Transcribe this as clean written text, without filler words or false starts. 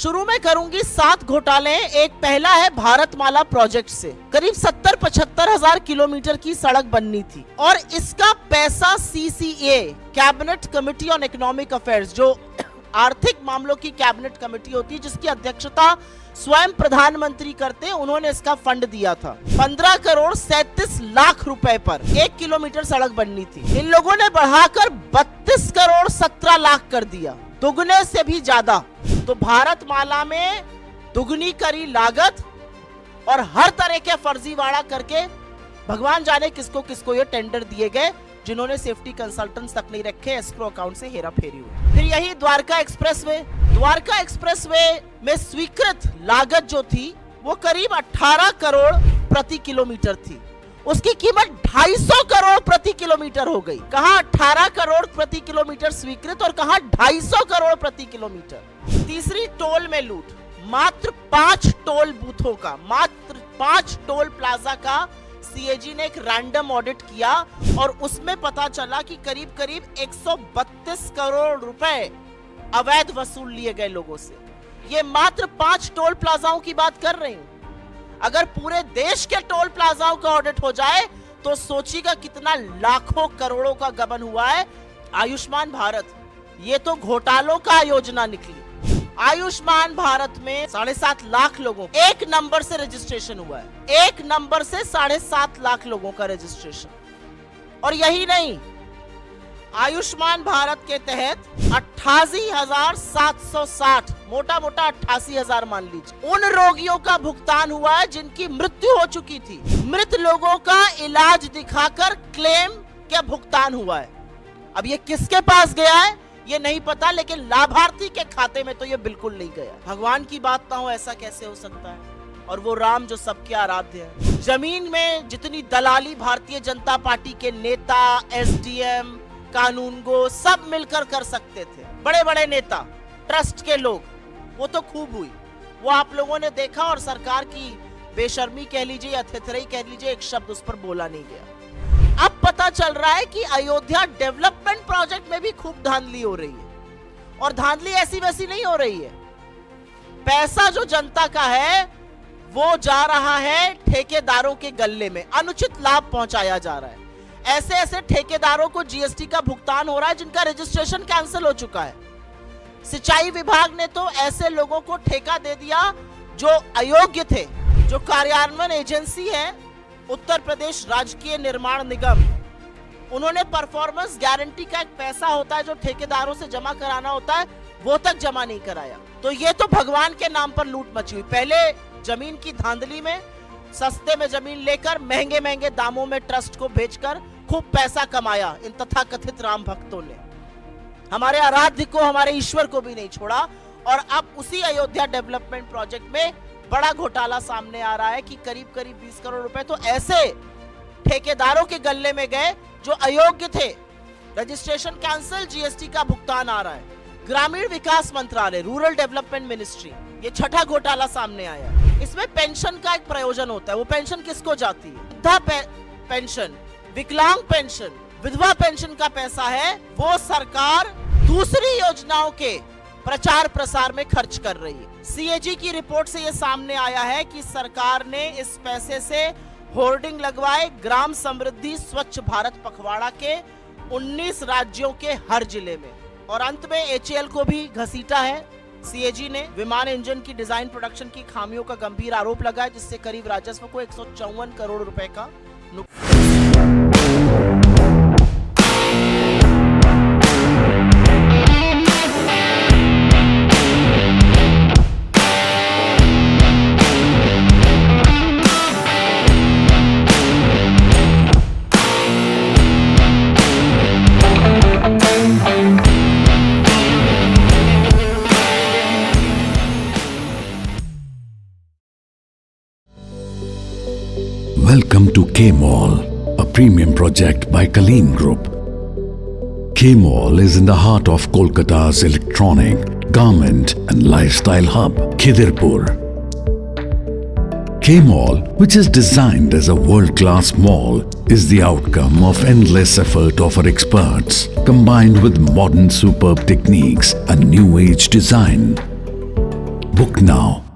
शुरू में करूंगी 7 घोटाले। एक पहला है भारतमाला प्रोजेक्ट से करीब 70-75 हजार किलोमीटर की सड़क बननी थी और इसका पैसा CCA cabinet committee on economic affairs, जो आर्थिक मामलों की कैबिनेट कमेटी होती है जिसकी अध्यक्षता स्वयं प्रधानमंत्री करते हैं, उन्होंने इसका फंड दिया था। 15 करोड़ 37 लाख रुपए पर 1 किलोमीटर सड़क बननी थी। इन लोगों ने बढ़ाकर 32 करोड़ 17 लाख कर दिया, दुगने से भी ज्यादा। तो भारतमाला में दुगनी करी लागत और हर तरह के फर्जीवाड़ा करके भगवान जाने किसको किसको ये टेंडर दिए गए, जिन्होंने सेफ्टी कंसल्टेंट्स तक नहीं रखे, एस्क्रो अकाउंट से हेरा फेरी हुई। फिर यही द्वारका एक्सप्रेसवे में स्वीकृत लागत जो थी वो करीब 18 करोड़ प्रति किलोमीटर थी। उसकी कीमत 250 करोड़ प्रति किलोमीटर हो गई। कहां 18 करोड़ प्रति किलोमीटर स्वीकृत और कहां 250 करोड़ प्रति किलोमीटर। तीसरी, टोल में लूट। मात्र 5 टोल बूथों का, मात्र 5 टोल प्लाजा का CAG ने एक रैंडम ऑडिट किया और उसमें पता चला कि करीब करीब 132 करोड़ रुपए अवैध वसूल लिए गए लोगों से। ये मात्र 5 टोल प्लाजाओं की बात कर रही हूं। अगर पूरे देश के टोल प्लाजाओं का ऑडिट हो जाए तो सोचिएगा कितना लाखों करोड़ों का गबन हुआ है। आयुष्मान भारत, ये तो घोटालों का योजना निकली। आयुष्मान भारत में 7.5 लाख लोगों, एक नंबर से रजिस्ट्रेशन हुआ है। एक नंबर से 7.5 लाख लोगों का रजिस्ट्रेशन। और यही नहीं, आयुष्मान भारत के तहत 88,760, मोटा मोटा 88,000 मान लीजिए, उन रोगियों का भुगतान हुआ है जिनकी मृत्यु हो चुकी थी। मृत लोगों का इलाज दिखाकर क्लेम क्या भुगतान हुआ है। अब ये किसके पास गया है ये नहीं पता, लेकिन लाभार्थी के खाते में तो ये बिल्कुल नहीं गया। भगवान की बात ना हो, ऐसा कैसे हो सकता है। और वो राम जो सबके आराध्य है। जमीन में जितनी दलाली भारतीय जनता पार्टी के नेता, SDM, कानूनगो सब मिलकर कर सकते थे, बड़े बड़े नेता, ट्रस्ट के लोग, वो तो खूब हुई। वो आप लोगों ने देखा और सरकार की बेशर्मी कह लीजिए या थेथराई कह लीजिए, एक शब्द उस पर बोला नहीं गया। अब पता चल रहा है कि अयोध्या डेवलपमेंट प्रोजेक्ट में भी खूब धांधली हो रही है। और धांधली ऐसी वैसी नहीं हो रही है। पैसा जो जनता का है वो जा रहा है ठेकेदारों के गल्ले में, अनुचित लाभ पहुंचाया जा रहा है। ऐसे ऐसे ठेकेदारों को GST का भुगतान हो रहा है जिनका रजिस्ट्रेशन कैंसिल हो चुका है। सिंचाई विभाग ने तो ऐसे लोगों को ठेका दे दिया जो अयोग्य थे। जो कार्यान्वयन एजेंसी है उत्तर प्रदेश राजकीय निर्माण निगम, उन्होंने परफॉर्मेंस गारंटी का एक पैसा होता है जो ठेकेदारों से जमा कराना होता है, वो तक जमा नहीं कराया। तो ये तो भगवान के नाम पर लूट मची हुई। पहले जमीन की धांधली में सस्ते में जमीन लेकर महंगे महंगे दामों में ट्रस्ट को बेचकर खूब पैसा कमाया इन तथाकथित राम भक्तों ने। हमारे आराध्य को, हमारे ईश्वर को भी नहीं छोड़ा। और अब उसी अयोध्या डेवलपमेंट प्रोजेक्ट में बड़ा घोटाला सामने आ रहा है कि करीब करीब 20 करोड़ रुपए तो ऐसे ठेकेदारों के गल्ले में गए जो अयोग्य थे। रजिस्ट्रेशन कैंसिल, GST का भुगतान आ रहा है। ग्रामीण विकास मंत्रालय, रूरल डेवलपमेंट मिनिस्ट्री, ये छठा घोटाला सामने आया। इसमें पेंशन का एक प्रयोजन होता है। वो पेंशन किसको जाती है? वृद्धा पेंशन, विकलांग पेंशन, विधवा पेंशन का पैसा है वो सरकार दूसरी योजनाओं के प्रचार प्रसार में खर्च कर रही है। CAG की रिपोर्ट से ये सामने आया है कि सरकार ने इस पैसे से होर्डिंग लगवाए ग्राम समृद्धि स्वच्छ भारत पखवाड़ा के 19 राज्यों के हर जिले में। और अंत में HAL को भी घसीटा है। CAG ने विमान इंजन की डिजाइन प्रोडक्शन की खामियों का गंभीर आरोप लगाया, जिससे करीब राजस्व को 154 करोड़ रुपए का Welcome to K-Mall, a premium project by Kaleen Group. K-Mall is in the heart of Kolkata's electronic, garment and lifestyle hub, Khidirpur. K-Mall, which is designed as a world-class mall, is the outcome of endless effort of our experts, combined with modern superb techniques and new age design. Book now.